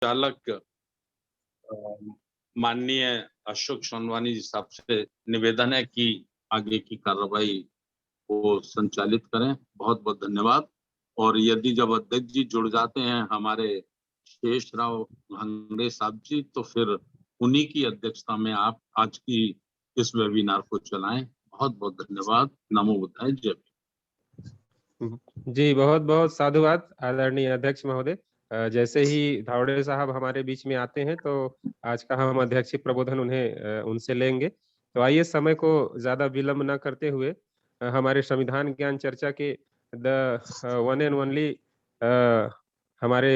चालक माननीय अशोक सोनवानी जी साहब से निवेदन है कि आगे की कार्रवाई को संचालित करें। बहुत बहुत धन्यवाद। और यदि जब अध्यक्ष जी जुड़ जाते हैं हमारे शेषराव भांगड़े साहब जी, तो फिर उन्हीं की अध्यक्षता में आप आज की इस वेबिनार को चलाएं। बहुत बहुत धन्यवाद। नमो बुद्धाय। जय जी, बहुत बहुत साधुवाद आदरणीय अध्यक्ष महोदय। जैसे ही धावड़े साहब हमारे बीच में आते हैं तो आज का हम अध्यक्षीय प्रबोधन उनसे लेंगे। तो आइए समय को ज्यादा विलंब न करते हुए हमारे संविधान ज्ञान चर्चा के द वन एंड ओनली हमारे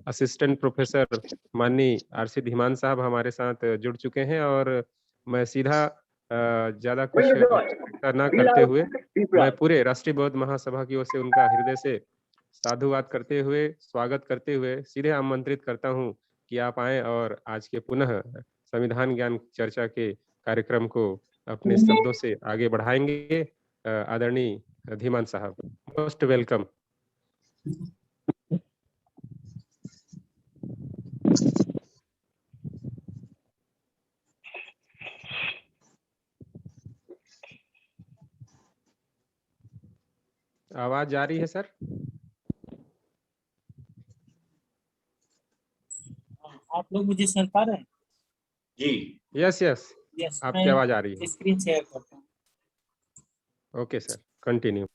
असिस्टेंट प्रोफेसर माननीय आरसी धीमान साहब हमारे साथ जुड़ चुके हैं और मैं सीधा ज्यादा कुछ चर्चा न करते हुए मैं पूरे राष्ट्रीय बौद्ध महासभा की ओर से उनका हृदय से साधुवाद करते हुए स्वागत करते हुए सीधे आमंत्रित करता हूं कि आप आएं और आज के पुनः संविधान ज्ञान चर्चा के कार्यक्रम को अपने शब्दों से आगे बढ़ाएंगे। आदरणीय धीमान साहब, मोस्ट वेलकम। आवाज जा रही है सर? आप लोग मुझे सुन पा रहे हैं? जी। यस यस, आपकी आवाज आ रही है। स्क्रीन शेयर करता हूँ। Okay sir, continue.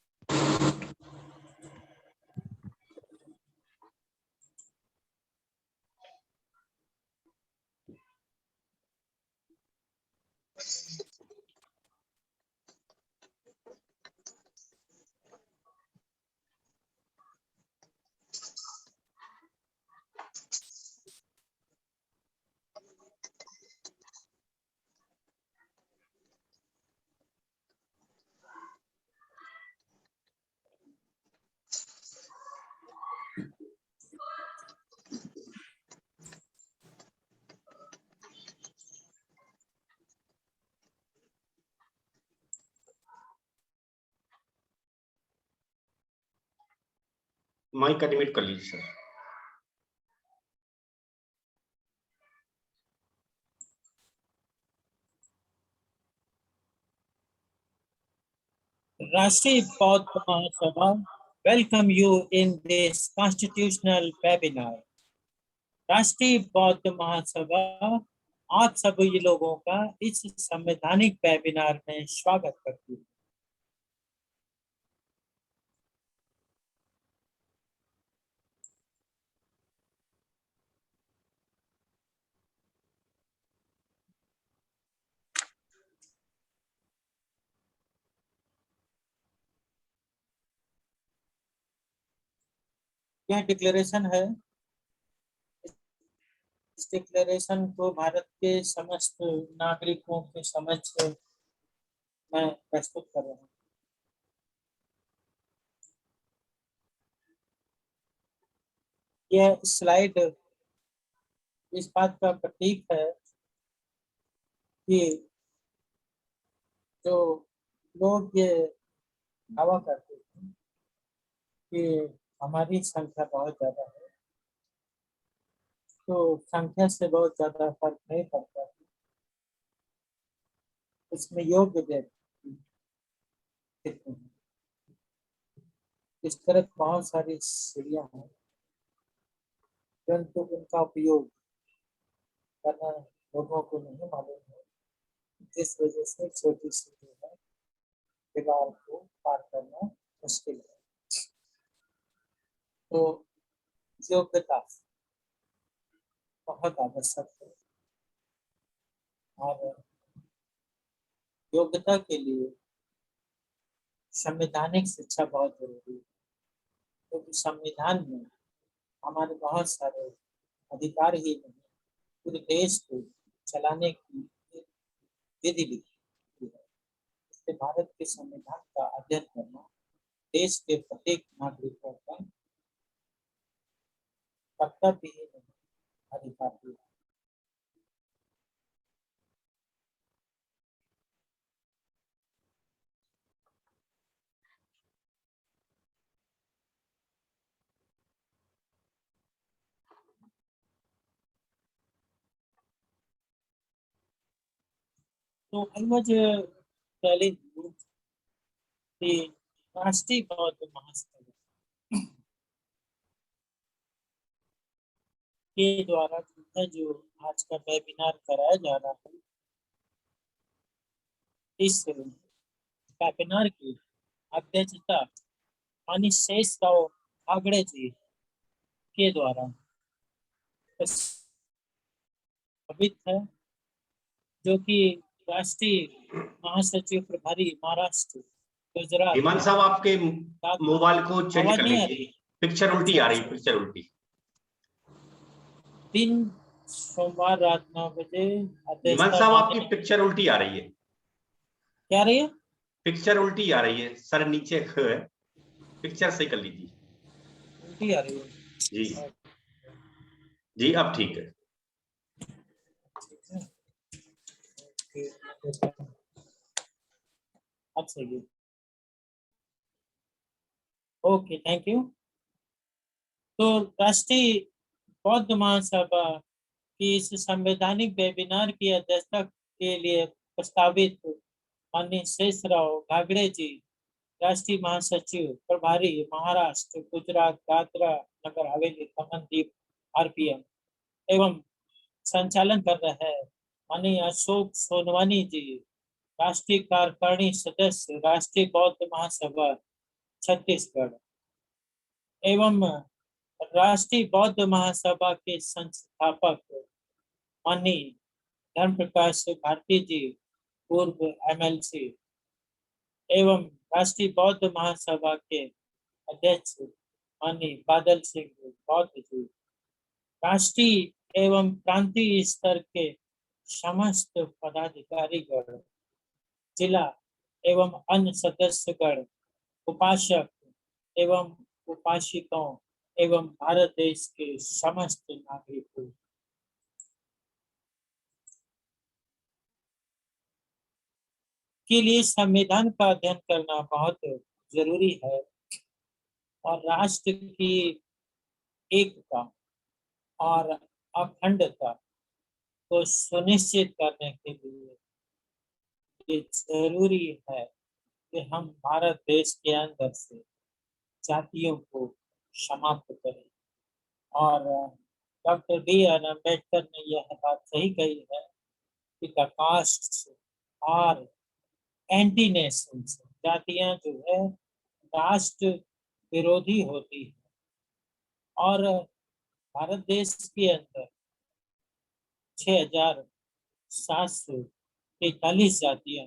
Mic admit कर लीजिए sir. Rashtriya Bauddha Mahasabha welcome you in this constitutional webinar. राष्ट्रीय बौद्ध महासभा आप सभी लोगों का इस संवैधानिक वेबिनार में स्वागत करती है। यह डिक्लेरेशन है। इस डिक्लेरेशन को भारत के समस्त नागरिकों के समक्ष मैं प्रस्तुत कर रहा हूँ। यह स्लाइड इस बात का प्रतीक है कि जो लोग ये दावा करते हैं कि हमारी संख्या बहुत ज्यादा है, तो संख्या से बहुत ज्यादा फर्क नहीं पड़ता है। इसमें योग्य व्यक्ति कितने हैं, इस तरह बहुत सारी सीढ़ियां हैं, परंतु उनका उपयोग करना लोगों को नहीं मालूम है, जिस वजह से छोटी सी जो है दीवार को पार करना मुश्किल है। तो योग्यता बहुत आवश्यक है और योग्यता के लिए संवैधानिक शिक्षा बहुत जरूरी है, क्योंकि संविधान में हमारे बहुत सारे अधिकार ही नहीं, पूरे देश को चलाने की विधि लिखी है। इसलिए भारत के संविधान का अध्ययन करना देश के प्रत्येक नागरिकों का कर्तव्य ही नहीं, अधिकार भी है। So I was telling you the राष्ट्रीय बौद्ध महासभा के द्वारा जो आज का वेबिनार कराया जा रहा है, इस वेबिनार की अध्यक्षता माननीय शेषराव घागड़े जी के द्वारा स्थापित है, जो कि राष्ट्रीय महासचिव प्रभारी महाराष्ट्र गुजरात। हिमांशु साहब आपके मोबाइल को चेंज आवाज कर नहीं आ लीजिए, रही? पिक्चर उल्टी आ रही है, पिक्चर उल्टी। 3 सोमवार रात 9 बजे हिमांशु साहब आपकी पिक्चर उल्टी आ रही है। क्या रही है? पिक्चर उल्टी आ रही है, सर नीचे है, पिक्चर सही कर लीजिए। उल्टी आ रही है जी जी, अब ठीक है। अब सही है। Okay, thank you. तो राष्ट्रीय बौद्ध महासभा की इस संवैधानिक वेबिनार की अध्यक्षता के लिए प्रस्तावित माननीय शेषराव घागड़े जी, राष्ट्रीय महासचिव प्रभारी महाराष्ट्र गुजरात दादरा नगर हवेली दमन-दीव आरपीएम एवं संचालन कर रहे हैं माननीय अशोक सोनवानी जी, राष्ट्रीय कार्यकारिणी सदस्य राष्ट्रीय बौद्ध महासभा छत्तीसगढ़ एवं राष्ट्रीय बौद्ध महासभा के संस्थापक माननीय धर्म प्रकाश भारती जी, पूर्व एमएलसी एवं राष्ट्रीय बौद्ध महासभा के अध्यक्ष माननीय बादल सिंह बौद्ध जी, राष्ट्रीय एवं प्रांतीय स्तर के समस्त पदाधिकारीगण, जिला एवं अन्य सदस्यगण, उपासक एवं उपासिकाओं एवं भारत देश के समस्त नागरिकों, के लिए संविधान का अध्ययन करना बहुत जरूरी है और राष्ट्र की एकता और अखंडता को सुनिश्चित करने के लिए ये जरूरी है कि हम भारत देश के अंदर से जातियों को समाप्त करें। और डॉक्टर B.R. अम्बेडकर ने यह बात सही कही है कि द कास्ट और एंटी नेशंस, जातियां जो है राष्ट्र विरोधी होती है और भारत देश के अंदर 6,743 जातियां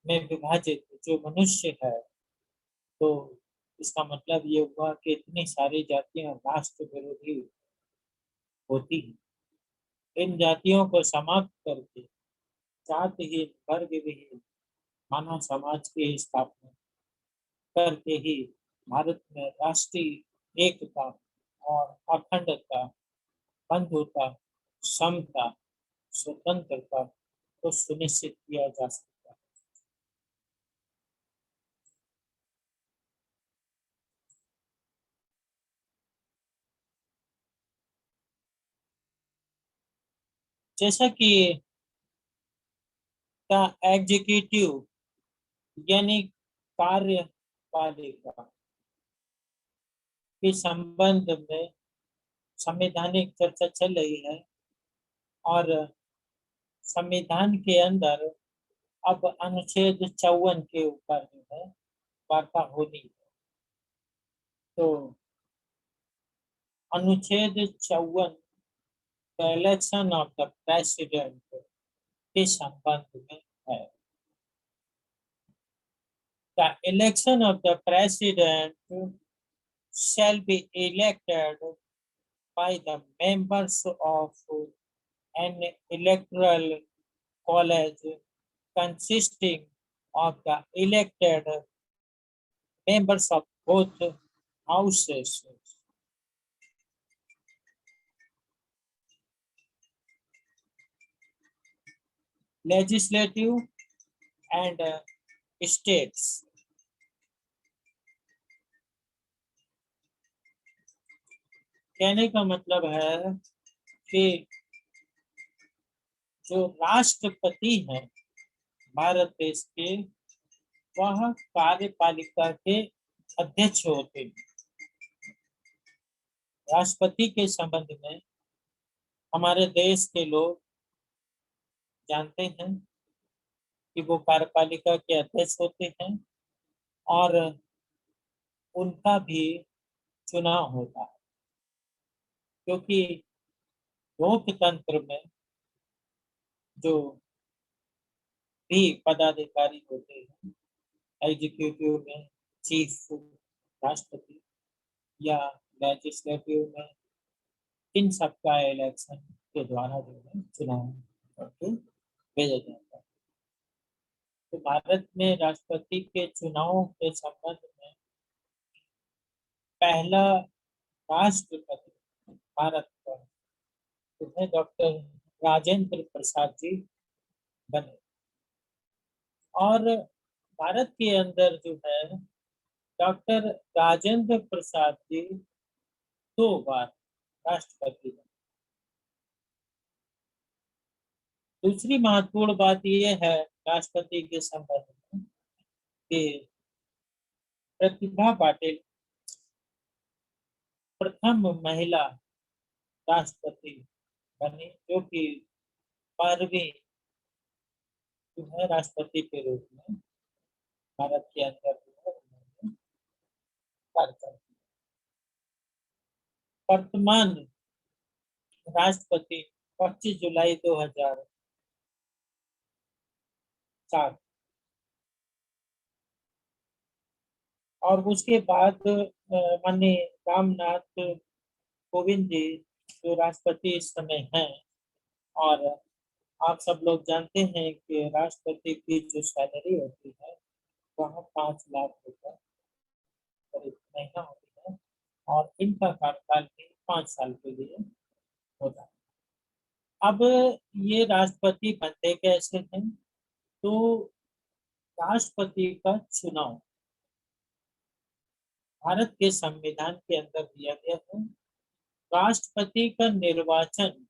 में विभाजित जो मनुष्य है, तो इसका मतलब ये हुआ कि इतनी सारी जातियां राष्ट्र विरोधी होती हैं। इन जातियों को समाप्त करके जातिहीन वर्ग विहीन मानव समाज की स्थापना करके ही भारत में राष्ट्रीय एकता और अखंडता, बंधुता, समता, स्वतंत्रता को सुनिश्चित किया जा सकता है। जैसा कि एग्जीक्यूटिव यानी कार्यपालिका के संबंध में संवैधानिक चर्चा चल रही है और संविधान के अंदर अब अनुच्छेद 54 के ऊपर जो है वार्ता होनी है। तो अनुच्छेद 54 the election of the president के संबंध में है। The election of the president shall be elected by the members of an electoral college consisting of the elected members of both houses. Legislative and states. कहने का मतलब है कि जो राष्ट्रपति हैं भारत देश के वह कार्यपालिका के अध्यक्ष होते हैं। राष्ट्रपति के संबंध में हमारे देश के लोग जानते हैं कि वो कार्यपालिका के अध्यक्ष होते हैं और उनका भी चुनाव होता है, क्योंकि लोकतंत्र में जो भी पदाधिकारी होते हैं, एग्जीक्यूटिव में चीफ राष्ट्रपति या लेजिस्लेटिव में, इन सबका इलेक्शन के द्वारा जो है चुनाव करके भेजा जाता है। तो भारत में राष्ट्रपति के चुनाव के संबंध में पहला राष्ट्रपति भारत का जो है डॉक्टर राजेंद्र प्रसाद जी बने। और भारत के अंदर जो है डॉक्टर राजेंद्र प्रसाद जी 2 बार राष्ट्रपति बने। दूसरी महत्वपूर्ण बात यह है राष्ट्रपति के संबंध में कि प्रतिभा पाटिल प्रथम महिला राष्ट्रपति बनी, जो कि 12वीं जो है राष्ट्रपति के रूप में भारत के अंदर जो है उन्होंने कार्य किया। वर्तमान राष्ट्रपति 25 जुलाई 2004 और उसके बाद माननीय रामनाथ कोविंद जी जो राष्ट्रपति इस समय हैं। और आप सब लोग जानते हैं कि राष्ट्रपति की जो सैलरी होती है वह 5 लाख रुपए करीब महीना होती है और इनका कार्यकाल भी 5 साल के लिए होता है। अब ये राष्ट्रपति बनते कैसे हैं? तो राष्ट्रपति का चुनाव भारत के संविधान के अंदर दिया गया है। राष्ट्रपति का निर्वाचन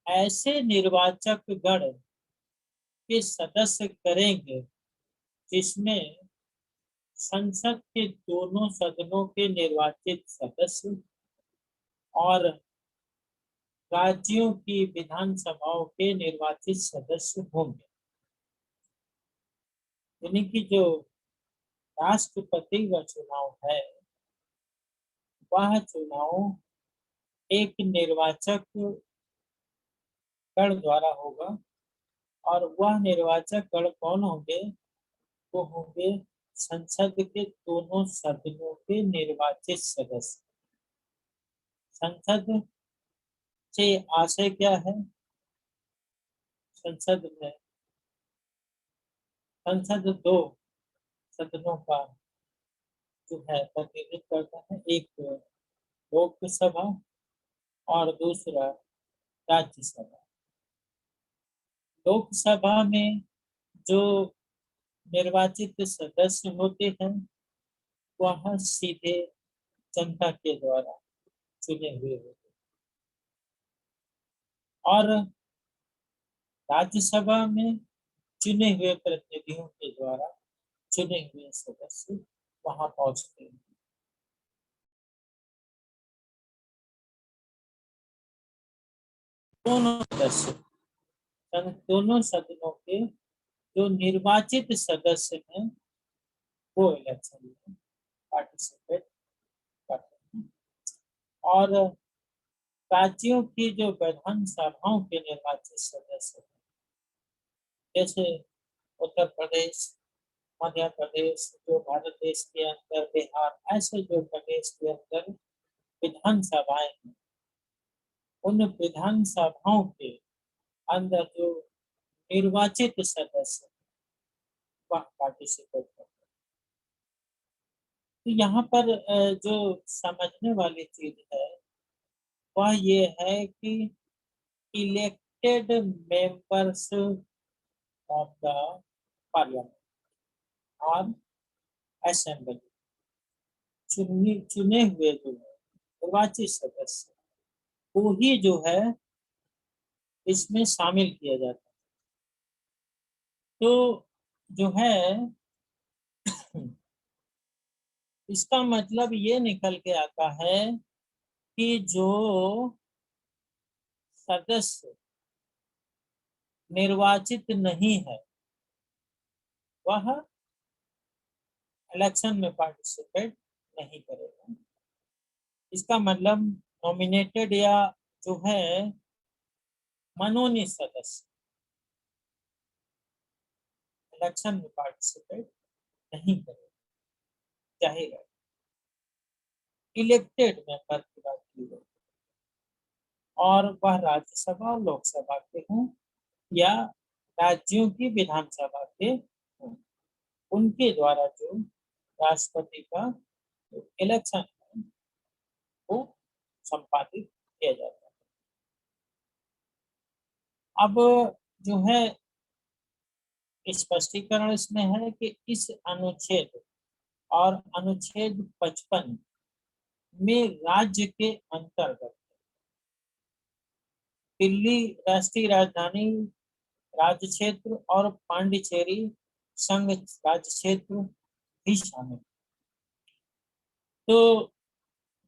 ऐसे निर्वाचक गण के सदस्य करेंगे जिसमें संसद के दोनों सदनों के निर्वाचित सदस्य और राज्यों की विधानसभाओं के निर्वाचित सदस्य होंगे। यानी कि जो राष्ट्रपति का चुनाव है वह चुनाव एक निर्वाचक गण द्वारा होगा और वह निर्वाचक गण कौन होंगे? वो होंगे संसद के दोनों सदनों के निर्वाचित सदस्य। संसद से आशय क्या है? संसद में संसद 2 सदनों का जो है प्रतिनिधित्व करता है, एक लोकसभा और दूसरा राज्यसभा। लोकसभा में जो निर्वाचित सदस्य होते हैं वह सीधे जनता के द्वारा चुने हुए होते हैं और राज्यसभा में चुने हुए प्रतिनिधियों के द्वारा चुने हुए सदस्य वहां पहुंचते हैं। दोनों सदनों के जो निर्वाचित सदस्य हैं वो इलेक्शन में पार्टिसिपेट करते हैं और राज्यों की जो विधानसभाओं के निर्वाचित सदस्य हैं, जैसे उत्तर प्रदेश, मध्य प्रदेश, जो भारत देश के अंदर बिहार, ऐसे जो प्रदेश के अंदर विधानसभाएं हैं, उन विधानसभाओं के अंदर जो निर्वाचित सदस्य वह पार्टिसिपेट करते हैं। तो यहाँ पर जो समझने वाली चीज है वह ये है कि elected members of the parliament और असेंबली, चुने हुए जो है निर्वाचित सदस्य वो ही जो है इसमें शामिल किया जाता है। तो जो है इसका मतलब ये निकल के आता है कि जो सदस्य निर्वाचित नहीं है वह इलेक्शन में पार्टिसिपेट नहीं करेगा। इसका मतलब नॉमिनेटेड या जो है मनोनीत सदस्य इलेक्शन में पार्टिसिपेट नहीं करेगा, चाहेगा। इलेक्टेड मेंबर की बात की गई और वह राज्यसभा और लोकसभा के हों या राज्यों की विधानसभा के हों, उनके द्वारा जो राष्ट्रपति का इलेक्शन है वो संपादित किया जाता है। अब जो है स्पष्टीकरण इसमें है कि इस अनुच्छेद और अनुच्छेद 55 में राज्य के अंतर्गत दिल्ली राष्ट्रीय राजधानी राज्य क्षेत्र और पांडिचेरी संघ राज्य क्षेत्र भी शामिल। तो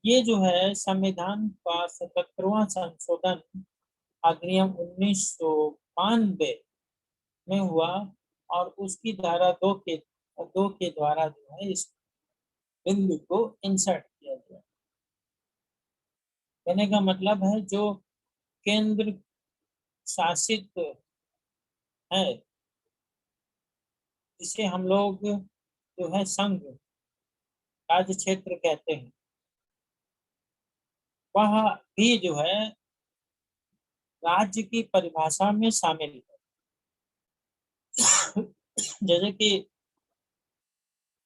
ये जो है संविधान का 77वां संशोधन अधिनियम 1992 में हुआ और उसकी धारा 2 के द्वारा जो है इस बिंदु को इंसर्ट किया गया। कहने का मतलब है जो केंद्र शासित है जिसे हम लोग जो है संघ राज्य क्षेत्र कहते हैं, वह भी जो है राज्य की परिभाषा में शामिल है। जैसे कि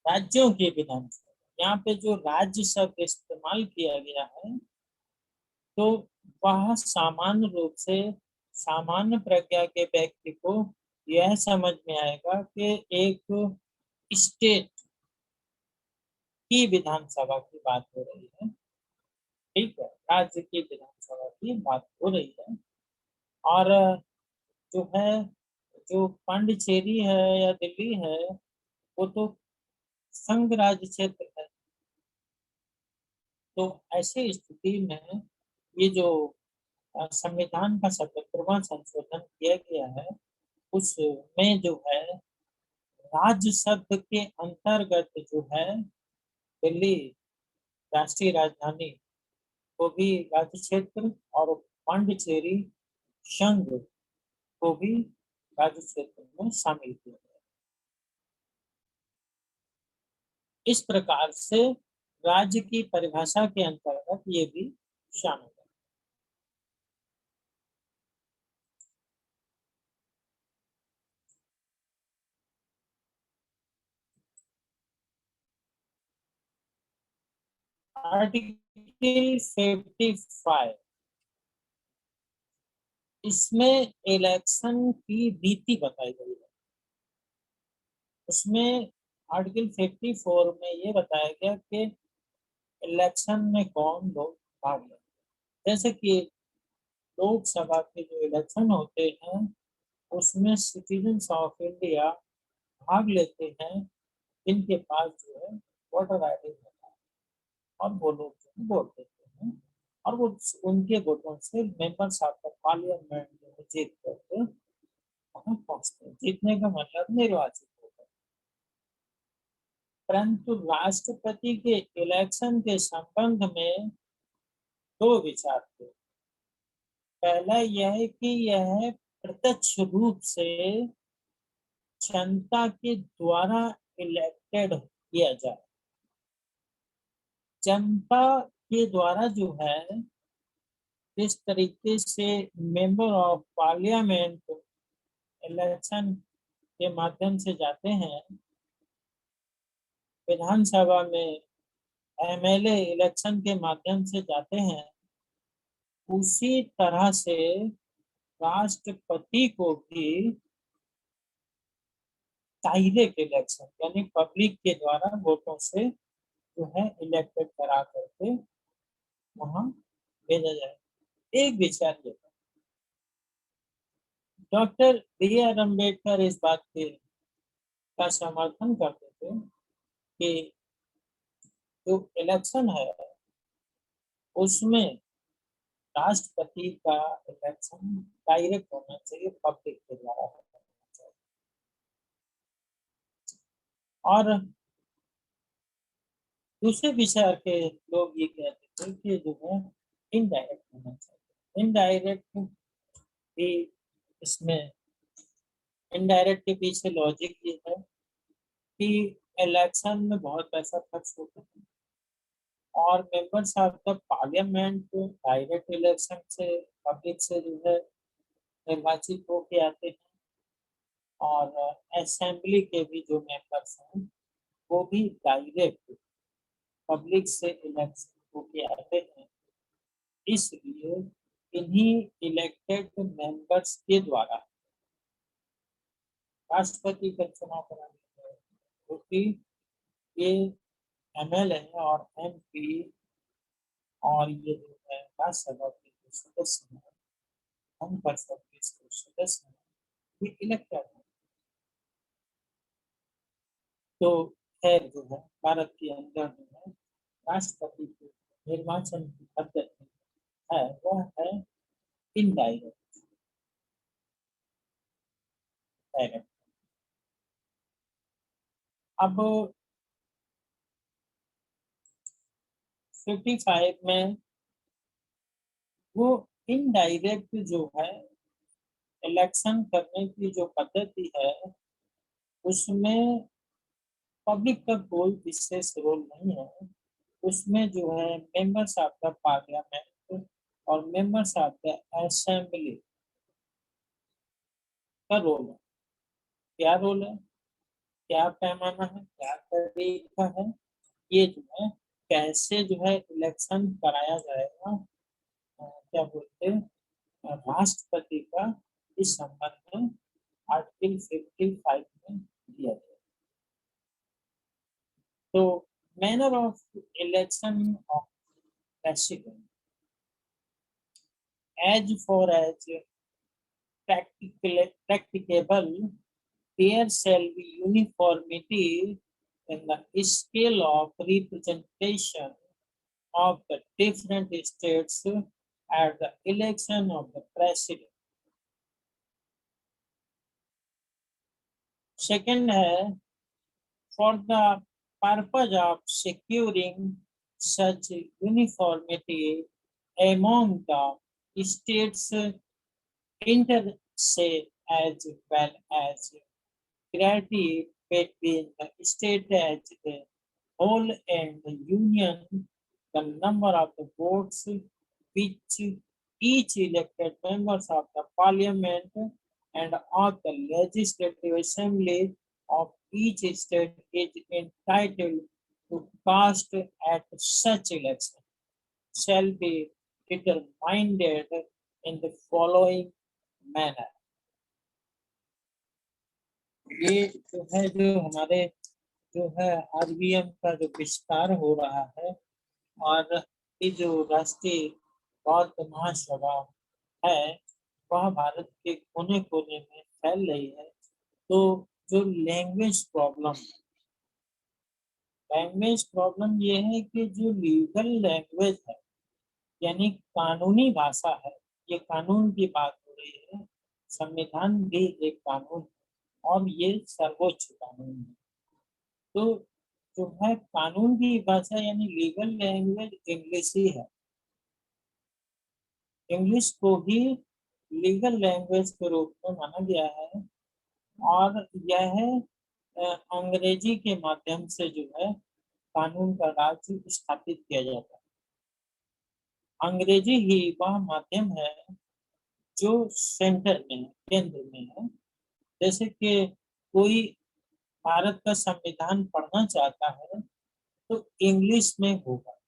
राज्यों की विधानसभा, यहाँ पे जो राज्य शब्द इस्तेमाल किया गया है तो वह सामान्य रूप से सामान्य प्रज्ञा के व्यक्ति को यह समझ में आएगा कि एक स्टेट की विधानसभा की बात हो रही है। ठीक है, राज्य की विधानसभा की बात हो रही है। और जो है जो पांडिचेरी है या दिल्ली है वो तो संघ राज्य क्षेत्र है। तो ऐसी स्थिति में ये जो संविधान का 77वां संशोधन किया गया है उसमें जो है राज्य शब्द के अंतर्गत जो है दिल्ली राष्ट्रीय राजधानी को भी राज्य क्षेत्र और पांडिचेरी संघ को भी राज्य क्षेत्र में शामिल किया गया। इस प्रकार से राज्य की परिभाषा के अंतर्गत ये भी शामिल है। आर्टिकल 55 इसमें इलेक्शन की रीति बताई गई है। उसमें आर्टिकल 54 में ये बताया गया कि इलेक्शन में कौन लोग भाग लें। जैसे कि लोकसभा के जो इलेक्शन होते हैं उसमें सिटीजन्स ऑफ इंडिया भाग लेते हैं जिनके पास जो है वोटर आई डी होता है और वो लोग जो है वोट देते हैं और वो उनके वोटों से मेंबर्स ऑफ द पार्लियामेंट जो है जीत करके वहां पहुंचते हैं। जीतने का मतलब निर्वाचित होता है। परंतु राष्ट्रपति के इलेक्शन के संबंध में दो विचार थे। पहला यह है कि यह प्रत्यक्ष रूप से जनता के द्वारा इलेक्टेड किया जाए। जनता के द्वारा जो है जिस तरीके से मेंबर ऑफ पार्लियामेंट इलेक्शन के माध्यम से जाते हैं, विधानसभा में एमएलए इलेक्शन के माध्यम से जाते हैं, उसी तरह से राष्ट्रपति को भी डायरेक्ट इलेक्शन यानी पब्लिक के द्वारा वोटों से जो है इलेक्टेड करा करके वहां भेजा जाए। एक विचार ये था। डॉक्टर बी आर अम्बेडकर इस बात के का समर्थन करते थे कि जो इलेक्शन है उसमें राष्ट्रपति का इलेक्शन डायरेक्ट होना चाहिए, पब्लिक के द्वारा होना चाहिए। और दूसरे विचार के लोग ये कहते थे कि जो है इनडायरेक्ट होना चाहिए। इनडायरेक्ट भी इसमें इनडायरेक्ट के पीछे लॉजिक ये है कि इलेक्शन में बहुत पैसा खर्च होता है और members of the parliament direct election से पब्लिक से जो है निर्वाचित होके आते हैं और असेंबली के भी जो मेंबर्स हैं वो भी डायरेक्ट पब्लिक से इलेक्शन होके आते हैं। इसलिए इन्हीं इलेक्टेड मेंबर्स के द्वारा राष्ट्रपति का चुनाव कराना है, क्योंकि ये एमएलए और एमपी और ये जो है राज्यसभा के जो सदस्य हैं, हम परिषद के जो सदस्य हैं, ये इलेक्टेड हैं। तो खैर जो है भारत के अंदर जो है राष्ट्रपति के निर्वाचन की पद्धति है वह है इनडायरेक्ट। डायरेक्ट अब 55 में वो इनडायरेक्ट जो है इलेक्शन करने की जो पद्धति है उसमें पब्लिक का कोई विशेष रोल नहीं है। उसमें जो है मेंबर्स ऑफ द पार्लियामेंट और मेंबर्स ऑफ द असेंबली का रोल है। क्या रोल है, क्या पैमाना है, क्या तरीका है, ये जो है कैसे जो है इलेक्शन कराया जाएगा, क्या बोलते हैं राष्ट्रपति का, इस संबंध में आर्टिकल 55 में दिया गया। तो manner of election of president as far as practicable, there shall be uniformity in the scale of representation of the different states at the election of the president. Second है, for the purpose of securing such uniformity among the states inter se as well as clarity between the state as a whole and the union, the number of the votes which each elected members of the parliament and of the legislative assembly of each state is entitled to cast at such election shall be determined in the following manner. ये जो है जो हमारे जो है RBM का जो विस्तार हो रहा है और ये जो राष्ट्रीय बौद्ध महासभा है वह भारत के कोने कोने में फैल रही है। तो जो लैंग्वेज प्रॉब्लम ये है कि जो लीगल लैंग्वेज है यानी कानूनी भाषा है, ये कानून की बात हो रही है। संविधान भी एक कानून और ये सर्वोच्च कानून है। तो जो है कानून की भाषा यानी लीगल लैंग्वेज इंग्लिश ही है। इंग्लिश को ही लीगल लैंग्वेज के रूप में माना गया है और यह अंग्रेजी के माध्यम से जो है कानून का राज स्थापित किया जाता है। अंग्रेजी ही वह माध्यम है जो सेंटर में है, केंद्र में है। जैसे कि कोई भारत का संविधान पढ़ना चाहता है तो इंग्लिश में होगा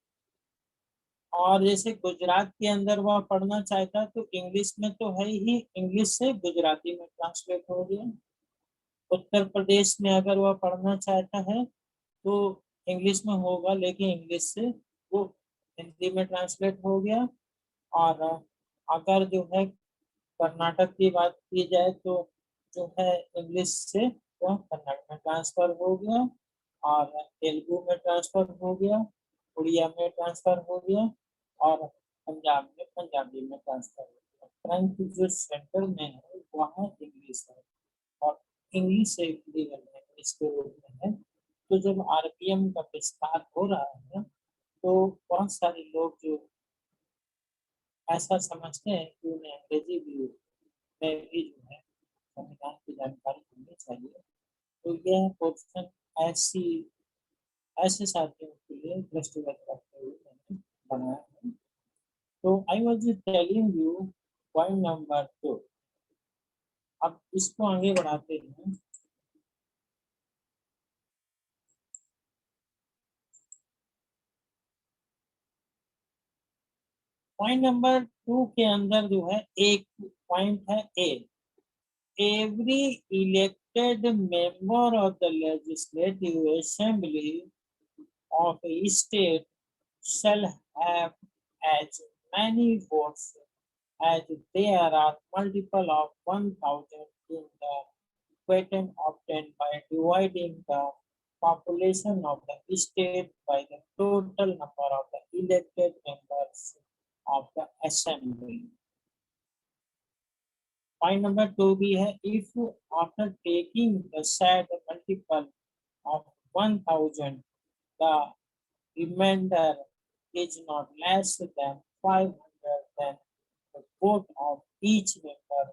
और जैसे गुजरात के अंदर वह पढ़ना चाहता है तो इंग्लिश में तो है ही, इंग्लिश से गुजराती में ट्रांसलेट हो गया। उत्तर प्रदेश में अगर वह पढ़ना चाहता है तो इंग्लिश में होगा लेकिन इंग्लिश से वो हिंदी में ट्रांसलेट हो गया। और अगर जो है कर्नाटक की बात की जाए तो जो है इंग्लिश से वह कन्नड़ में ट्रांसफर हो गया और तेलुगु में ट्रांसफर हो गया, उड़िया में ट्रांसफर हो गया और पंजाब में पंजाबी में ट्रांसफर हो गया। परंतु जो सेंट्रल में है वह इंग्लिश है और इंग्लिश एक लीगल लैंग्वेज के रूप में है। तो जब आरपीएम का विस्तार हो रहा है तो बहुत सारे लोग जो ऐसा समझते हैं कि उन्हें अंग्रेजी भी में भी जो है संविधान की जानकारी होनी चाहिए। तो यह पोर्शन ऐसे साथियों के लिए दृष्टिगत रखते हुए मैंने बनाया है। तो I was telling you point number 2। अब इसको आगे बढ़ाते हैं। पॉइंट नंबर 2 के अंदर जो है एक पॉइंट है ए, every elected member of the legislative assembly of a state shall have as many votes as there are multiple of 1000 in the quotient obtained by dividing the population of the state by the total number of the elected members of the assembly. Point number 2 भी है, if after taking the said multiple of 1000 the remainder is not less than 500, then the vote of each member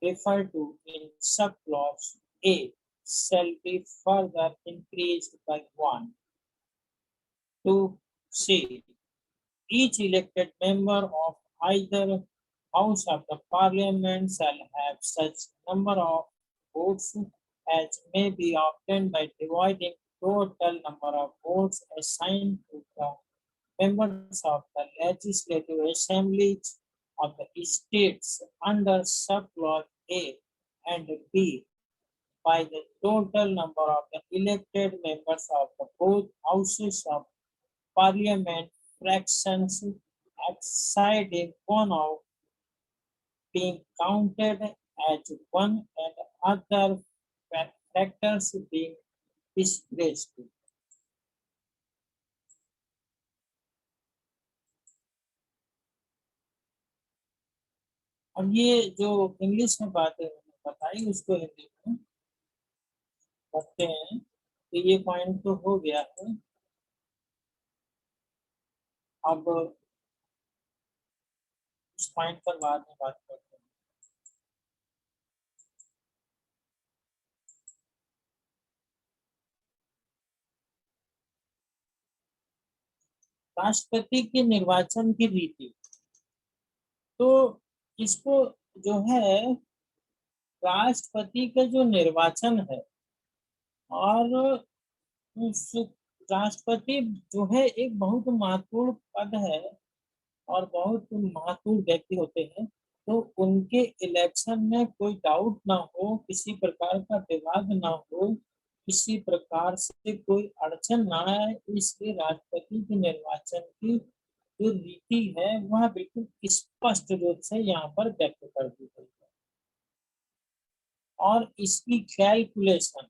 referred to in subclause A shall be further increased by 1. To C, each elected member of either House of the Parliament shall have such number of votes as may be obtained by dividing total number of votes assigned to the members of the legislative assemblies of the states under subclause A and B by the total number of the elected members of the both houses of Parliament fractions exceeding one of being counted as one and other factors being displaced. अब ये जो English में बातें बताई उसको हिंदी में पढ़ते हैं। तो ये पॉइंट तो हो गया है। अब इस पॉइंट पर बाद में बात करते हैं। राष्ट्रपति के निर्वाचन की रीति, तो इसको जो है राष्ट्रपति का जो निर्वाचन है और उस राष्ट्रपति जो है एक बहुत महत्वपूर्ण पद है और बहुत महत्वपूर्ण व्यक्ति होते हैं। तो उनके इलेक्शन में कोई डाउट ना हो, किसी प्रकार का विवाद ना हो, किसी प्रकार से कोई अड़चन ना आए, इसलिए राष्ट्रपति के निर्वाचन की जो रीति है वह बिल्कुल स्पष्ट रूप से यहाँ पर व्यक्त कर दी गई है और इसकी कैलकुलेशन,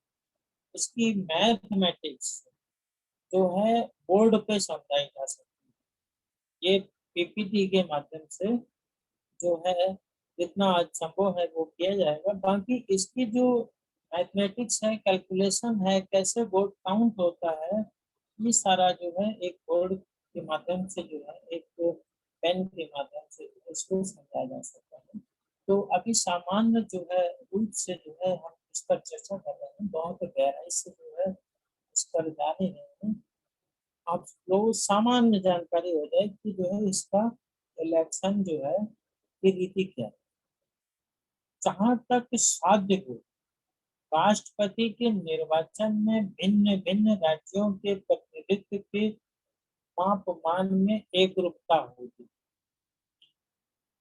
इसकी मैथमेटिक्स जो है बोर्ड पे समझाई जा सकती है। ये पीपीटी के माध्यम से जो है जितना संभव है वो किया जाएगा। बाकी इसकी जो मैथमेटिक्स है, कैलकुलेशन है, कैसे बोर्ड काउंट होता है, ये सारा जो है एक बोर्ड के माध्यम से जो है एक पेन के माध्यम से इसको समझाया जा सकता है। तो अभी सामान्य जो है रूप से जो है हम इस पर चर्चा कर रहे हैं, बहुत गहराई से जो है इस पर जा रहे हैं। आप लोग सामान्य जानकारी हो जाए कि जो है इसका इलेक्शन जो है की रीति क्या है। जहाँ तक साध्य हो राष्ट्रपति के निर्वाचन में भिन्न भिन्न राज्यों के प्रतिनिधित्व के मापमान में एक रूपता होगी,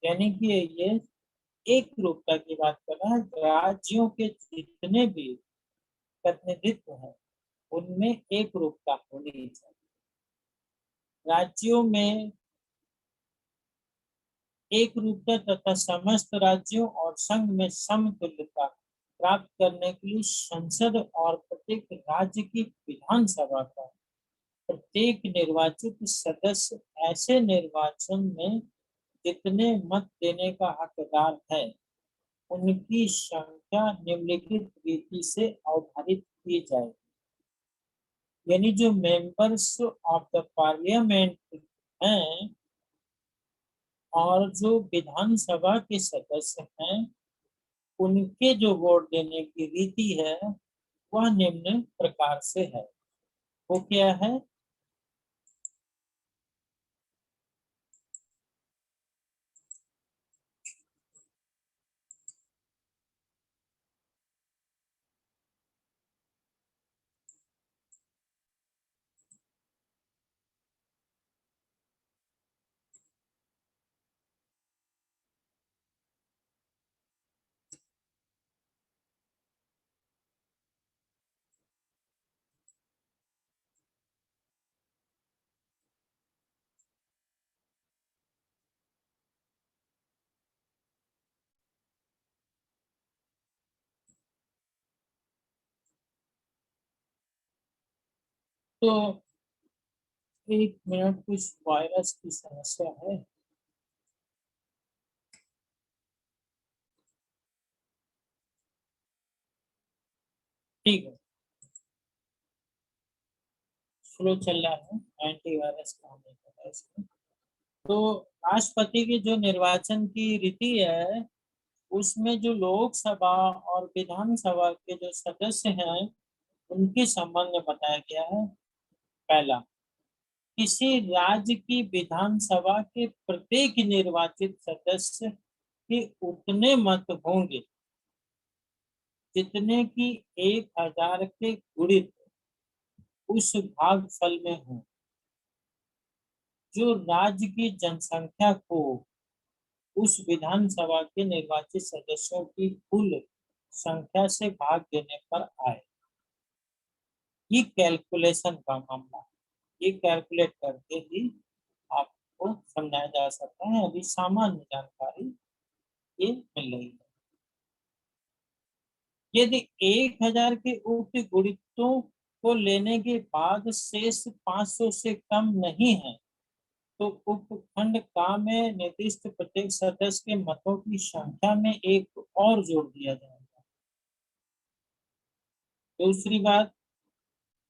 यानी कि ये एक रूपता की बात कर रहा है। राज्यों के जितने भी प्रतिनिधित्व है उनमें एक रूपता होनी चाहिए। राज्यों में एक रूपता तथा समस्त राज्यों और संघ में समतुल्यता प्राप्त करने के लिए संसद और प्रत्येक राज्य की विधानसभा का प्रत्येक निर्वाचित सदस्य ऐसे निर्वाचन में जितने मत देने का हकदार है उनकी संख्या निम्नलिखित रीति से अवधारित की जाए। यानी जो मेंबर्स ऑफ द पार्लियामेंट हैं और जो विधानसभा के सदस्य हैं उनके जो वोट देने की रीति है वह निम्न प्रकार से है। वो क्या है? तो एक मिनट, कुछ वायरस की समस्या है। ठीक है, स्लो चल रहा है, एंटीवायरस काम नहीं कर रहा है इसमें। तो राष्ट्रपति की जो निर्वाचन की रीति है उसमें जो लोकसभा और विधानसभा के जो सदस्य हैं उनके संबंध में बताया गया है। पहला, किसी राज्य की विधानसभा के प्रत्येक निर्वाचित सदस्य के उतने मत होंगे जितने की 1000 के गुणित उस भागफल में हो जो राज्य की जनसंख्या को उस विधानसभा के निर्वाचित सदस्यों की कुल संख्या से भाग देने पर आए। ये कैलकुलेशन का मामला है, ये कैलकुलेट करके ही आपको समझाया जा सकता है। अभी सामान्य जानकारी ये मिल रही है। यदि 1000 के उक्त गुणितों को लेने के बाद शेष 500 से कम नहीं है तो उपखंड का में निर्दिष्ट प्रत्येक सदस्य के मतों की संख्या में एक और जोड़ दिया जाएगा। दूसरी बात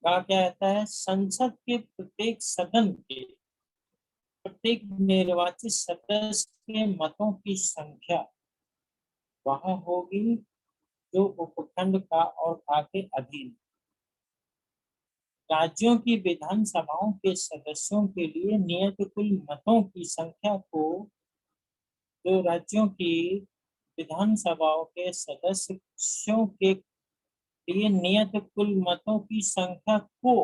का क्या कहता है, संसद के प्रत्येक सदन के प्रत्येक निर्वाचित सदस्य के मतों की संख्या वह होगी जो उपखंड का और का के अधीन। राज्यों की विधानसभाओं के सदस्यों के लिए नियत कुल मतों की संख्या को जो राज्यों की विधानसभाओं के सदस्यों के लिए नियत कुल मतों की संख्या को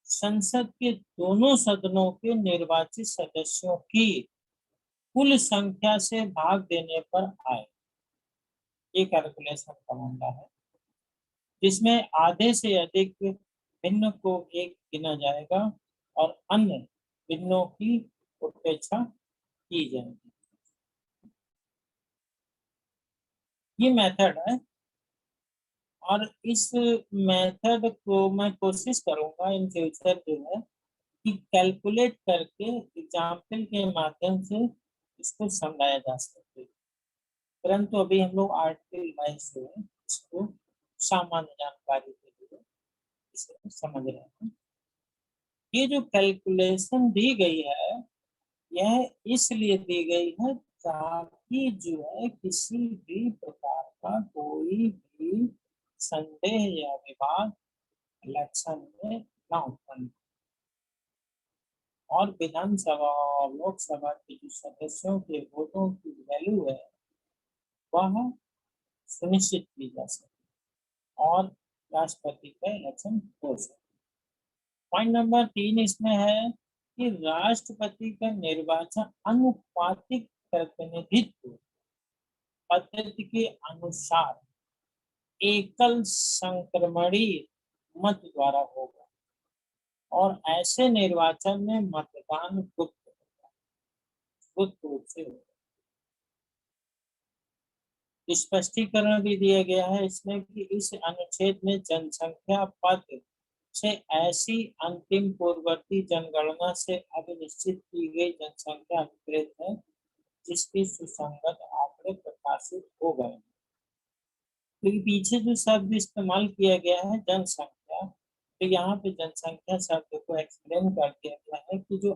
संसद के दोनों सदनों के निर्वाचित सदस्यों की कुल संख्या से भाग देने पर आए। ये कैलकुलेशन का मामला है जिसमें आधे से अधिक भिन्न को एक गिना जाएगा और अन्य भिन्नों की उपेक्षा की जाएगी। ये मेथड है और इस मेथड को मैं कोशिश करूंगा इन फ्यूचर जो है कि कैलकुलेट करके एग्जाम्पल के माध्यम से इसको समझाया जा सके। परंतु अभी हम लोग आर्टिकल वाइज जो है इसको सामान्य जानकारी के लिए इसे समझ रहे हैं। ये जो कैलकुलेशन दी गई है यह इसलिए दी गई है ताकि जो है किसी भी प्रकार का कोई भी संदेह या विवाद इलेक्शन में ना उत्पन्न। और विधानसभा और लोकसभा के जो सदस्यों के वोटों की वैल्यू है वह सुनिश्चित की जा सके और राष्ट्रपति का इलेक्शन हो सके। पॉइंट नंबर 3 इसमें है कि राष्ट्रपति का निर्वाचन अनुपातिक प्रतिनिधित्व पद्धति के अनुसार एकल संक्रमणीय मत द्वारा होगा और ऐसे निर्वाचन में मतदान गुप्त रूप से होगा। स्पष्टीकरण भी दिया गया है इसमें कि इस अनुच्छेद में जनसंख्या पद से ऐसी अंतिम पूर्ववर्ती जनगणना से अभिनिश्चित की गई जनसंख्या अभिप्रेत है जिसकी सुसंगत आंकड़े प्रकाशित हो गए हैं। क्योंकि पीछे जो शब्द इस्तेमाल किया गया है जनसंख्या, तो यहाँ पे जनसंख्या शब्द को एक्सप्लेन कर दिया गया है कि जो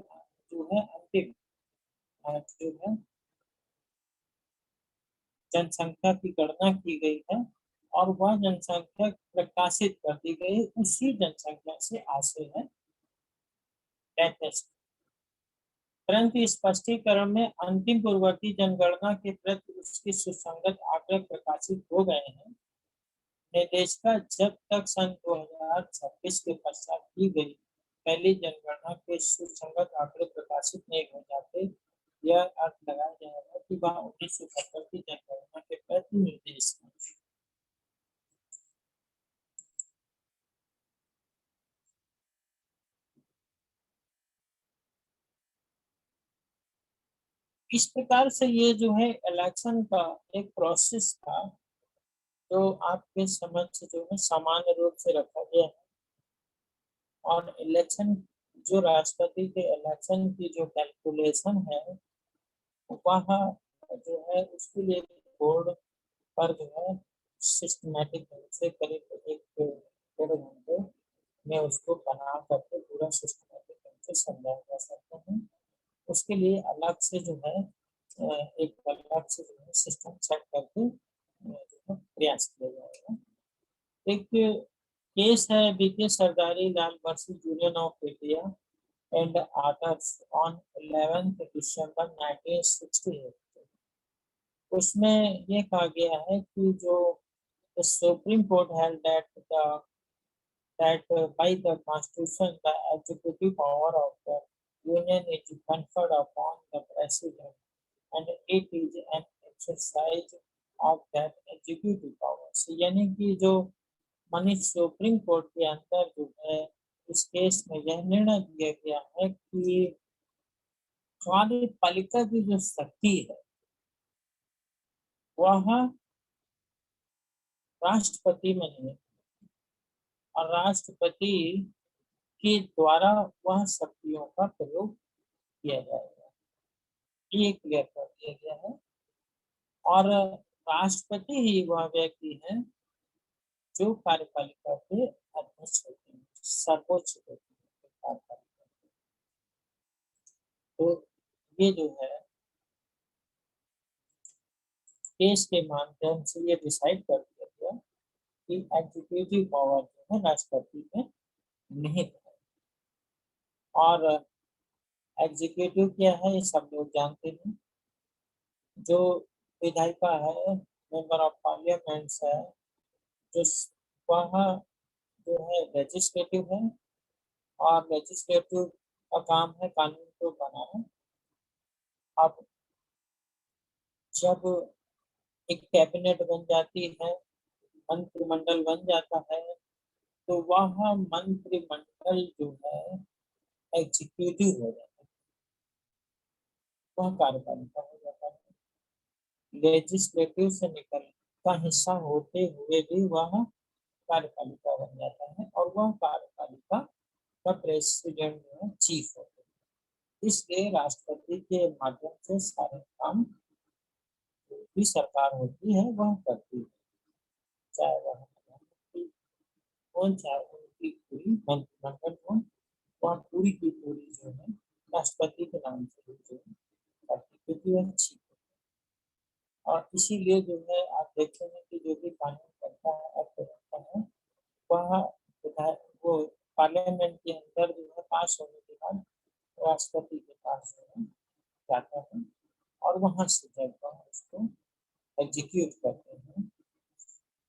है अंतिम जो है जनसंख्या की गणना की गई है और वह जनसंख्या प्रकाशित कर दी गई, उसी जनसंख्या से आशय है। परंतु स्पष्टीकरण में अंतिम पूर्ववर्ती जनगणना के प्रति उसकी सुसंगत आंकड़े प्रकाशित हो गए हैं। निर्देशिका जब तक सन 2026 के पश्चात की गई पहली जनगणना के सुसंगत आंकड़े प्रकाशित नहीं हो जाते, यह अर्थ लगाया जाएगा कि वह 1970 की जनगणना के प्रति निर्देश है। इस प्रकार से ये जो है इलेक्शन का एक प्रोसेस था जो आपके समझ से जो है सामान्य रूप से रखा गया है। और इलेक्शन जो राष्ट्रपति के इलेक्शन की जो कैलकुलेशन है वह जो है उसके लिए बोर्ड पर जो है सिस्टमैटिक से करीब 1-1.5 घंटे में उसको बना करके पूरा सिस्टमैटिक से समझाया जा सकता है। उसके लिए अलग से जो है एक अलग से जो है सिस्टम सेट करके प्रयास किया जाएगा। एक केस है B K Sardari Lal versus union of India and others on 11 December 1968। उसमें ये कहा गया है कि जो supreme court held that by the constitution the executive power of the union is conferred upon the president and it is an exercise of that executive power। यानी कि जो माननीय सुप्रीम कोर्ट के अंदर जो है इस केस में यह निर्णय दिया गया है कि कार्यपालिका की जो शक्ति है वह राष्ट्रपति में नहीं और राष्ट्रपति के द्वारा वह शक्तियों का प्रयोग किया जाएगा, ये क्लियर कर दिया गया है। और राष्ट्रपति ही वह व्यक्ति है जो कार्यपालिका के अध्यक्ष होते हैं, सर्वोच्च होते हैं कार्यपालिका। तो ये जो है केस के माध्यम से ये डिसाइड कर दिया गया कि एग्जीक्यूटिव पावर जो है राष्ट्रपति में निहित है। और एग्जीक्यूटिव क्या है ये सब लोग जानते हैं। जो विधायिका है मेंबर ऑफ पार्लियामेंट है जो वह जो है लेजिस्लेटिव है और लेजिस्लेटिव का काम है कानून को बनाना। अब जब एक कैबिनेट बन जाती है, मंत्रिमंडल बन जाता है, तो वह मंत्रिमंडल जो है एग्जीक्यूटिव हो जाता है, वह कार्यपालिका हो जाता है। लेजिस्लेटिव से निकल का हिस्सा होते हुए भी वह कार्यपालिका बन जाता है और वह कार्यपालिका का प्रेसिडेंट जो है चीफ होता है। इसलिए राष्ट्रपति के माध्यम से सारे काम भी सरकार होती है वह करती है, चाहे वह कौन चाहे उनकी पूरी मंत्रिमंडल हो, वह पूरी की पूरी जो है राष्ट्रपति के नाम से जो है क्योंकि वह चीफ है। और इसीलिए जो है आप देखेंगे कि जो भी कानून बनता है अब बनता है वह वो पार्लियामेंट के अंदर जो है पास होने के बाद राष्ट्रपति के पास जो है जाता है और वहां से जब वह उसको एग्जीक्यूट करते हैं,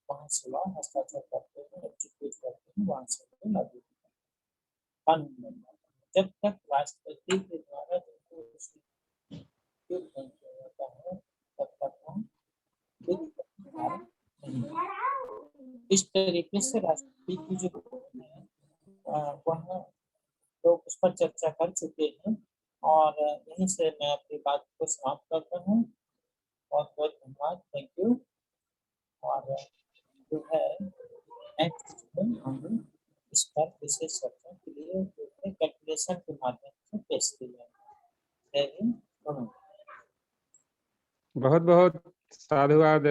वहां से वह हस्ताक्षर करते हैं, एग्जीक्यूट करते हैं, वहां से लागू कानून बन जाता है। जब तक राष्ट्रपति के द्वारा नहीं किया जाता है तब तक वह नहीं। इस तरीके से राष्ट्रपति की जो वह लोग उस पर चर्चा कर चुके हैं और यहीं से मैं अपनी बात को समाप्त करता हूँ। बहुत बहुत धन्यवाद। Thank you. जो है नेक्स्ट हम इस पर विशेष चर्चा के लिए कैलकुलेशन के माध्यम से पेश किए जाएंगे। बहुत बहुत साधुवाद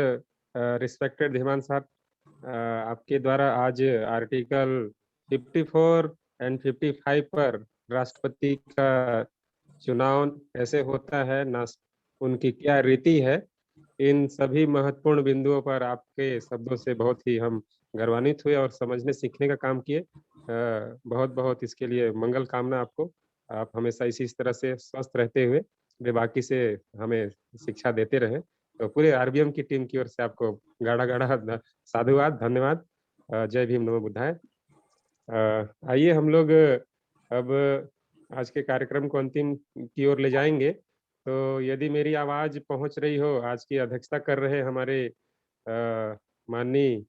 रिस्पेक्टेड धीमान साहब, आपके द्वारा आज आर्टिकल 54 एंड 55 पर राष्ट्रपति का चुनाव कैसे होता है, ना उनकी क्या रीति है, इन सभी महत्वपूर्ण बिंदुओं पर आपके शब्दों से बहुत ही हम गर्वान्वित हुए और समझने सीखने का काम किए। बहुत बहुत इसके लिए मंगल कामना आपको। आप हमेशा इसी तरह से स्वस्थ रहते हुए वे बाकी से हमें शिक्षा देते रहे। तो पूरे आरबीएम की टीम की ओर से आपको गाढ़ा गाढ़ा साधुवाद, धन्यवाद। जय भीम, नमो बुद्धाय। आइए हम लोग अब आज के कार्यक्रम को अंतिम की ओर ले जाएंगे। तो यदि मेरी आवाज पहुंच रही हो, आज की अध्यक्षता कर रहे हमारे माननीय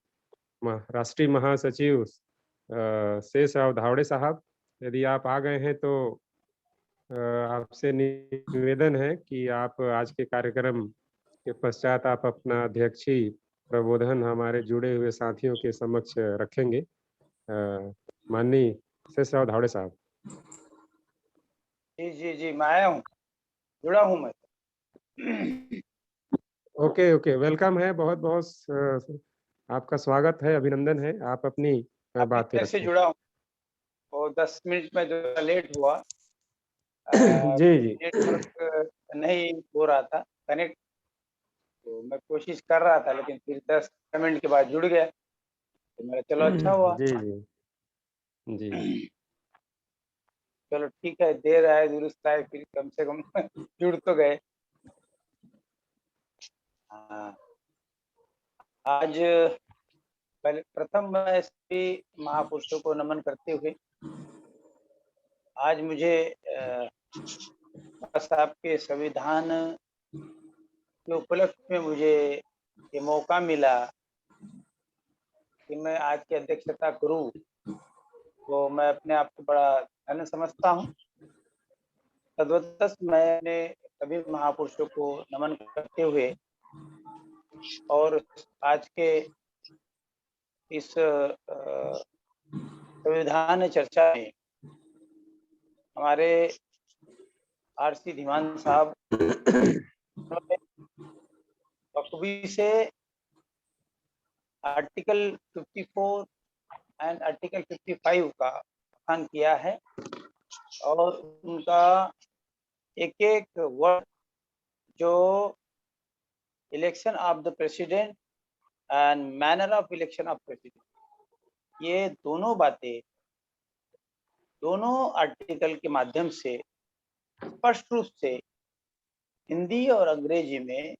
राष्ट्रीय महासचिव शेषराव धावड़े साहब, यदि आप आ गए हैं तो आपसे निवेदन है कि आप आज के कार्यक्रम के पश्चात आप अपना अध्यक्षीय प्रबोधन हमारे जुड़े हुए साथियों के समक्ष रखेंगे। माननीय शेषराव धावड़े साहब। जी जी जी, मैं आया हूँ, जुड़ा हूँ मैं। ओके ओके, वेलकम है, बहुत बहुत आपका स्वागत है, अभिनंदन है। आप अपनी बातें कैसे रखें। जुड़ा हूँ, और 10 मिनट में जो लेट हुआ, जी जी नेटवर्क नहीं हो रहा था कनेक्ट, तो मैं कोशिश कर रहा था, लेकिन फिर 10 मिनट के बाद जुड़ गया, तो मेरा चलो अच्छा हुआ। जी जी जी चलो ठीक है, देर आए दुरुस्त आए, फिर कम से कम जुड़ तो गए। हाँ, आज पहले प्रथम मैं सभी महापुरुषों को नमन करते हुए आज मुझे बाबा साहब के संविधान के उपलक्ष्य में मुझे ये मौका मिला कि मैं आज की अध्यक्षता करूं, तो मैं अपने आप को बड़ा धन्य समझता हूं। तद्वत मैंने सभी महापुरुषों को नमन करते हुए और आज के इस संविधान चर्चा में हमारे आरसी धीमान साहब बखूबी से आर्टिकल 54 एंड आर्टिकल 55 का बखान किया है, और उनका एक एक वर्ड, जो election of the president and manner of election of president, ये दोनों बातें दोनों आर्टिकल के माध्यम से स्पष्ट रूप से हिंदी और अंग्रेजी में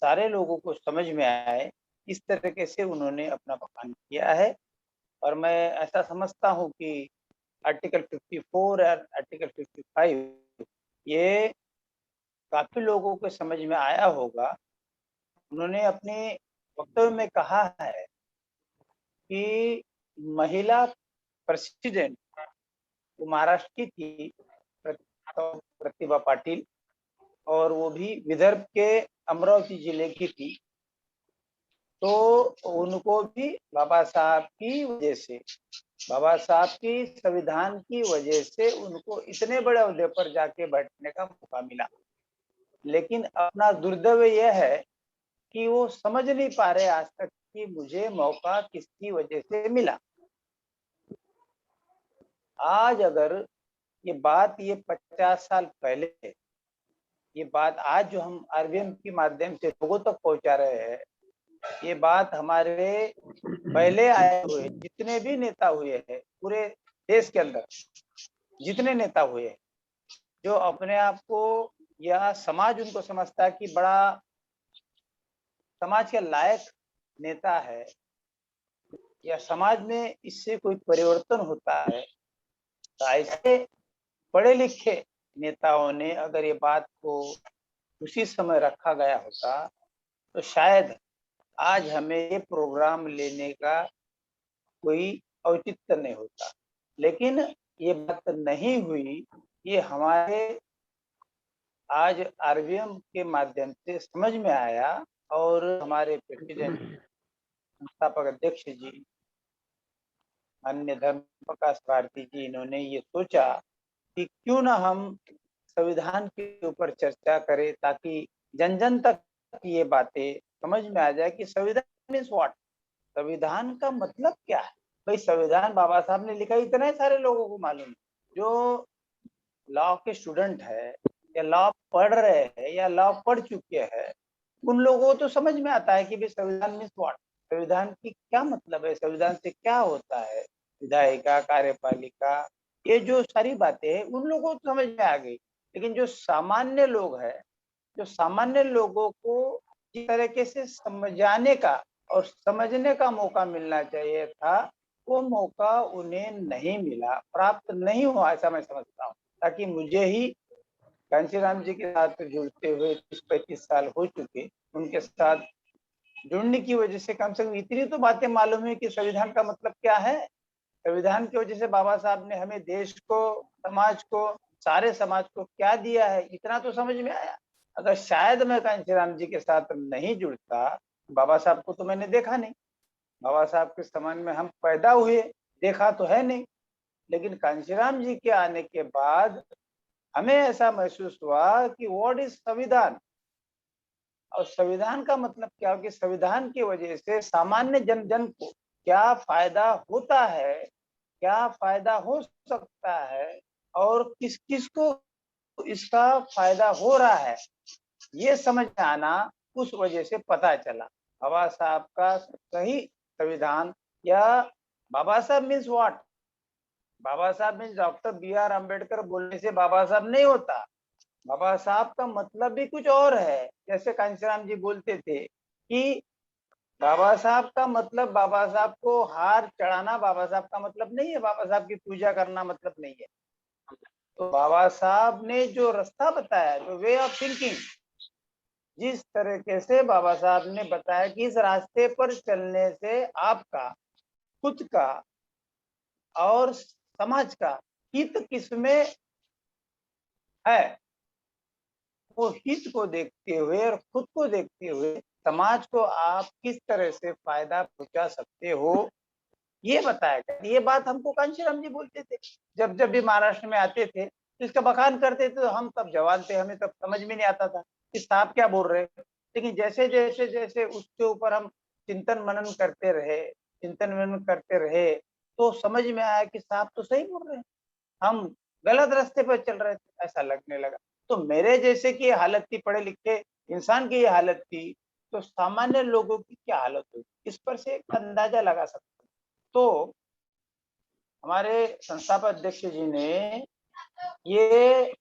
सारे लोगों को समझ में आए, इस तरीके से उन्होंने अपना बखान किया है। और मैं ऐसा समझता हूँ कि आर्टिकल 54 और आर्टिकल 55 ये काफी लोगों को समझ में आया होगा। उन्होंने अपने वक्तव्य में कहा है कि महिला प्रेसिडेंट वो महाराष्ट्र की थी, प्रतिभा पाटिल, और वो भी विदर्भ के अमरावती जिले की थी। तो उनको भी बाबा साहब की वजह से, बाबा साहब की संविधान की वजह से उनको इतने बड़े ओहदे पर जाके बैठने का मौका मिला। लेकिन अपना दुर्दैव यह है कि वो समझ नहीं पा रहे आज तक कि मुझे मौका किसकी वजह से मिला। आज अगर ये बात, ये 50 साल पहले, ये बात आज जो हम आरबीएम के माध्यम से लोगों तक पहुंचा रहे हैं, ये बात हमारे पहले आए हुए जितने भी नेता हुए हैं पूरे देश के अंदर, जितने नेता हुए हैं, जो अपने आप को या समाज उनको समझता है कि बड़ा समाज के लायक नेता है, या समाज में इससे कोई परिवर्तन होता है, तो ऐसे पढ़े लिखे नेताओं ने अगर ये बात को उसी समय रखा गया होता, तो शायद आज हमें ये प्रोग्राम लेने का कोई औचित्य नहीं होता। लेकिन ये बात नहीं हुई, ये हमारे आज आरबीएम के माध्यम से समझ में आया, और हमारे प्रेसिडेंट संस्थापक अध्यक्ष जी माननीय धर्म प्रकाश भारती जी, इन्होंने ये सोचा कि क्यों ना हम संविधान के ऊपर चर्चा करें ताकि जन जन तक ये बातें समझ में आ जाए कि संविधान इज व्हाट, संविधान का मतलब क्या है। भाई संविधान बाबा साहब ने लिखा, इतने सारे लोगों को मालूम है जो लॉ के स्टूडेंट है या लॉ पढ़ रहे हैं या लॉ पढ़ चुके हैं, उन लोगों को तो समझ में आता है कि भाई संविधान मीन्स व्हाट, संविधान की क्या मतलब है, संविधान से क्या होता है, विधायिका, कार्यपालिका, ये जो सारी बातें हैं उन लोगों को समझ में आ गई। लेकिन जो सामान्य लोग हैं, जो सामान्य लोगों को जिस तरीके से समझाने का और समझने का मौका मिलना चाहिए था, वो मौका उन्हें नहीं मिला, प्राप्त नहीं हुआ, ऐसा मैं समझता हूँ। ताकि मुझे ही कांशीराम जी के साथ जुड़ते हुए 30-35 साल हो चुके, उनके साथ जुड़ने की वजह से कम इतनी तो बातें मालूम है कि संविधान का मतलब क्या है। संविधान की वजह से बाबा साहब ने हमें देश को, समाज को, सारे समाज को क्या दिया है, इतना तो समझ में आया। अगर शायद मैं कांशीराम जी के साथ नहीं जुड़ता, बाबा साहब को तो मैंने देखा नहीं, बाबा साहब के समान में हम पैदा हुए, देखा तो है नहीं, लेकिन कांशीराम जी के आने के बाद हमें ऐसा महसूस हुआ कि व्हाट इज संविधान, और संविधान का मतलब क्या हो कि संविधान की वजह से सामान्य जन जन को क्या फायदा होता है, क्या फायदा हो सकता है, और किस किस को इसका फायदा हो रहा है, ये समझ में आना उस वजह से पता चला। बाबा साहब का सही संविधान, या बाबा साहब मीन्स व्हाट, बाबा साहब मीन्स डॉक्टर B.R. अम्बेडकर बोलने से बाबा साहब नहीं होता। बाबा साहब का मतलब भी कुछ और है। जैसे कांशीराम जी बोलते थे कि बाबा साहब का मतलब, बाबा साहब को हार चढ़ाना बाबा साहब का मतलब नहीं है, बाबा साहब की पूजा करना मतलब नहीं है। तो बाबा साहब ने जो रास्ता बताया, जो वे ऑफ थिंकिंग, जिस तरीके से बाबा साहब ने बताया कि इस रास्ते पर चलने से आपका खुद का और समाज का हित किसमें है, वो हित को देखते हुए और खुद को देखते हुए समाज को आप किस तरह से फायदा पहुंचा सकते हो, ये बताया गया। ये बात हमको कांशीराम जी बोलते थे, जब जब भी महाराष्ट्र में आते थे तो इसका बखान करते थे। तो हम तब जवान थे, हमें तब समझ में नहीं आता था कि साहब क्या बोल रहे हैं। लेकिन जैसे जैसे जैसे उसके ऊपर हम चिंतन मनन करते रहे, चिंतन मनन करते रहे, तो समझ में आया कि साहब तो सही बोल रहे हैं, हम गलत रास्ते पर चल रहे थे, ऐसा लगने लगा। तो मेरे जैसे की हालत थी, पढ़े लिखे इंसान की ये हालत थी, तो सामान्य लोगों की क्या हालत होगी, इस पर से एक अंदाजा लगा सकते। तो हमारे संस्थापक अध्यक्ष जी ने ये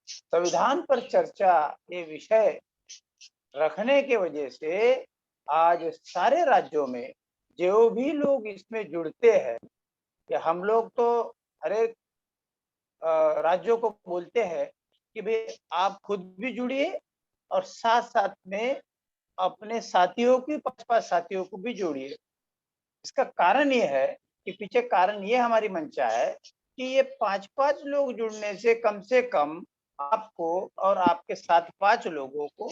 संविधान पर चर्चा, ये विषय रखने के वजह से आज सारे राज्यों में जो भी लोग इसमें जुड़ते हैं, या हम लोग तो हर एक राज्यों को बोलते हैं कि भाई आप खुद भी जुड़िए और साथ साथ में अपने साथियों की 5-5 साथियों को भी जोड़िए। इसका कारण ये है कि पीछे कारण ये हमारी मंशा है कि ये 5-5 लोग जुड़ने से कम आपको और आपके साथ 5 लोगों को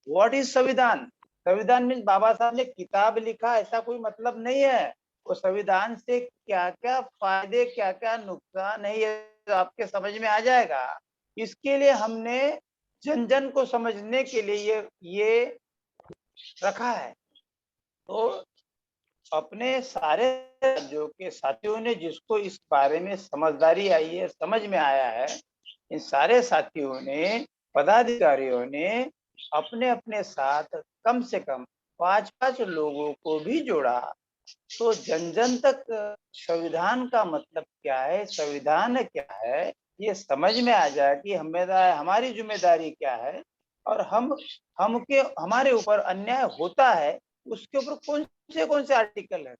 व्हाट इज संविधान, संविधान मीन्स बाबा साहब ने किताब लिखा ऐसा कोई मतलब नहीं है। वो संविधान से क्या क्या फायदे, क्या क्या नुकसान है, ये आपके समझ में आ जाएगा। इसके लिए हमने जन जन को समझने के लिए ये रखा है। तो अपने सारे राज्यों के साथियों ने, जिसको इस बारे में समझदारी आई है, समझ में आया है, इन सारे साथियों ने, पदाधिकारियों ने अपने अपने साथ कम से कम 5-5 लोगों को भी जोड़ा। तो जन जन तक संविधान का मतलब क्या है, संविधान क्या है, ये समझ में आ जाए कि हमारी जिम्मेदारी क्या है, और हमारे ऊपर अन्याय होता है उसके ऊपर कौन से आर्टिकल है,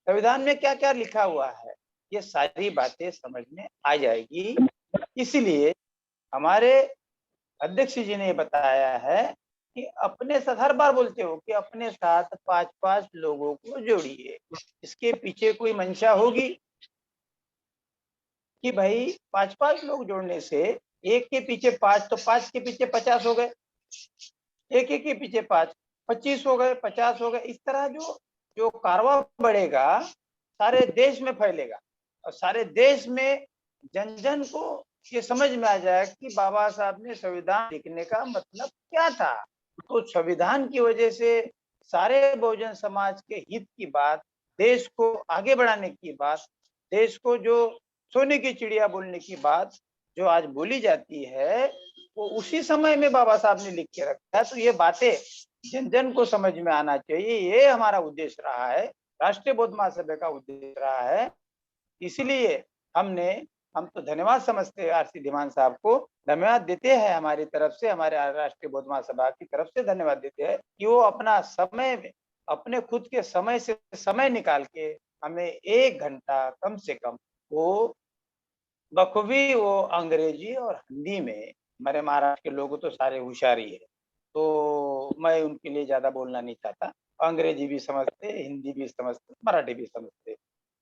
संविधान में क्या क्या लिखा हुआ है, ये सारी बातें समझ में आ जाएगी। इसलिए हमारे अध्यक्ष जी ने बताया है कि अपने साथ, हर बार बोलते हो कि अपने साथ 5-5 लोगों को जोड़िए। इसके पीछे कोई मंशा होगी कि भाई 5-5 लोग जोड़ने से एक के पीछे 5, तो 5 के पीछे 50 हो गए, एक के पीछे 5, 25 हो गए, 50 हो गए, इस तरह जो जो कारवा बढ़ेगा सारे देश में फैलेगा और सारे देश में जन जन को ये समझ में आ जाए कि बाबा साहब ने संविधान लिखने का मतलब क्या था। तो संविधान की वजह से सारे बहुजन समाज के हित की बात, देश को आगे बढ़ाने की बात, देश को जो सोने की चिड़िया बोलने की बात जो आज बोली जाती है वो उसी समय में बाबा साहब ने लिख के रखा है। तो ये बातें जन जन को समझ में आना चाहिए, ये हमारा उद्देश्य रहा है, राष्ट्रीय बौद्ध महासभा का उद्देश्य रहा है। इसलिए हम तो धन्यवाद समझते हैं आरसी धीमान साहब को, धन्यवाद देते हैं हमारी तरफ से, हमारे राष्ट्रीय बौद्ध महासभा की तरफ से धन्यवाद देते हैं कि वो अपना समय, अपने खुद के समय से समय निकाल के हमें 1 घंटा कम से कम वो बखूबी वो अंग्रेजी और हिंदी में, हमारे महाराष्ट्र के लोग तो सारे होशियार ही है, तो मैं उनके लिए ज्यादा बोलना नहीं चाहता। अंग्रेजी भी समझते, हिंदी भी समझते, मराठी भी समझते।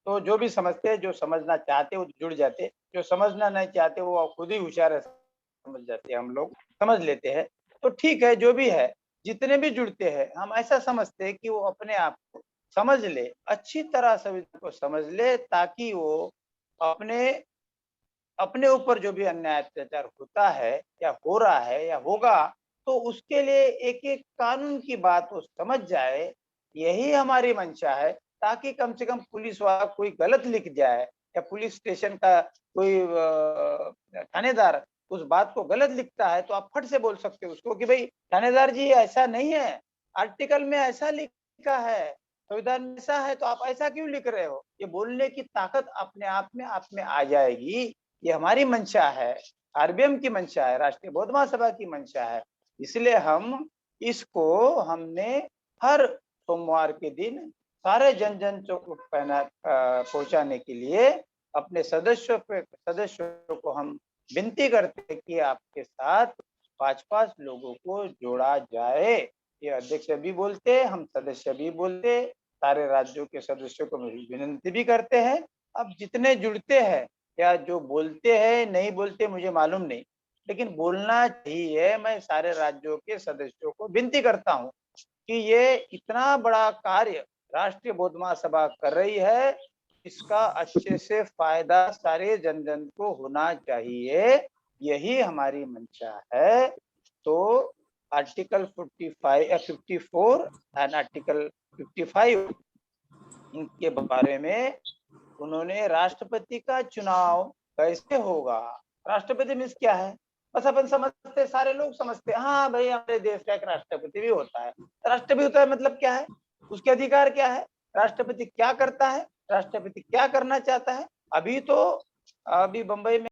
तो जो भी समझते हैं, जो समझना चाहते वो जुड़ जाते, जो समझना नहीं चाहते वो खुद ही होशियार है, समझ जाते हैं, हम लोग समझ लेते हैं। तो ठीक है, जो भी है, जितने भी जुड़ते हैं हम ऐसा समझते हैं कि वो अपने आप को समझ ले, अच्छी तरह संविधान को समझ ले, ताकि वो अपने अपने ऊपर जो भी अन्याय अत्याचार होता है या हो रहा है या होगा, तो उसके लिए एक एक कानून की बात वो समझ जाए, यही हमारी मंशा है। ताकि कम से कम पुलिस वाला कोई गलत लिख जाए या पुलिस स्टेशन का कोई थानेदार उस बात को गलत लिखता है तो आप फट से बोल सकते हो उसको कि भाई थानेदार जी ऐसा नहीं है, आर्टिकल में ऐसा लिखा है, संविधान में ऐसा है, तो आप ऐसा क्यों लिख रहे हो। ये बोलने की ताकत अपने आप में आ जाएगी। ये हमारी मंशा है, आरबीएम की मंशा है, राष्ट्रीय बौद्ध महासभा की मंशा है। इसलिए हम इसको हमने हर सोमवार के दिन सारे जन जन को पहुंचाने के लिए अपने सदस्यों को हम विनती करते हैं कि आपके साथ 5-5 लोगों को जोड़ा जाए। ये अध्यक्ष भी बोलते, हम सदस्य भी बोलते, सारे राज्यों के सदस्यों को विनती भी करते हैं। अब जितने जुड़ते हैं या जो बोलते हैं नहीं बोलते मुझे मालूम नहीं, लेकिन बोलना चाहिए। मैं सारे राज्यों के सदस्यों को विनती करता हूँ कि ये इतना बड़ा कार्य राष्ट्रीय बौद्ध महासभा कर रही है, इसका अच्छे से फायदा सारे जन जन को होना चाहिए, यही हमारी मंशा है। तो आर्टिकल 54 एंड आर्टिकल 55 इनके बारे में उन्होंने राष्ट्रपति का चुनाव कैसे होगा, राष्ट्रपति मीन्स क्या है, बस अपन समझते, सारे लोग समझते हाँ भाई हमारे देश का एक राष्ट्रपति भी होता है। राष्ट्रपति होता है मतलब क्या है, उसके अधिकार क्या है, राष्ट्रपति क्या करता है, राष्ट्रपति क्या करना चाहता है। अभी बंबई में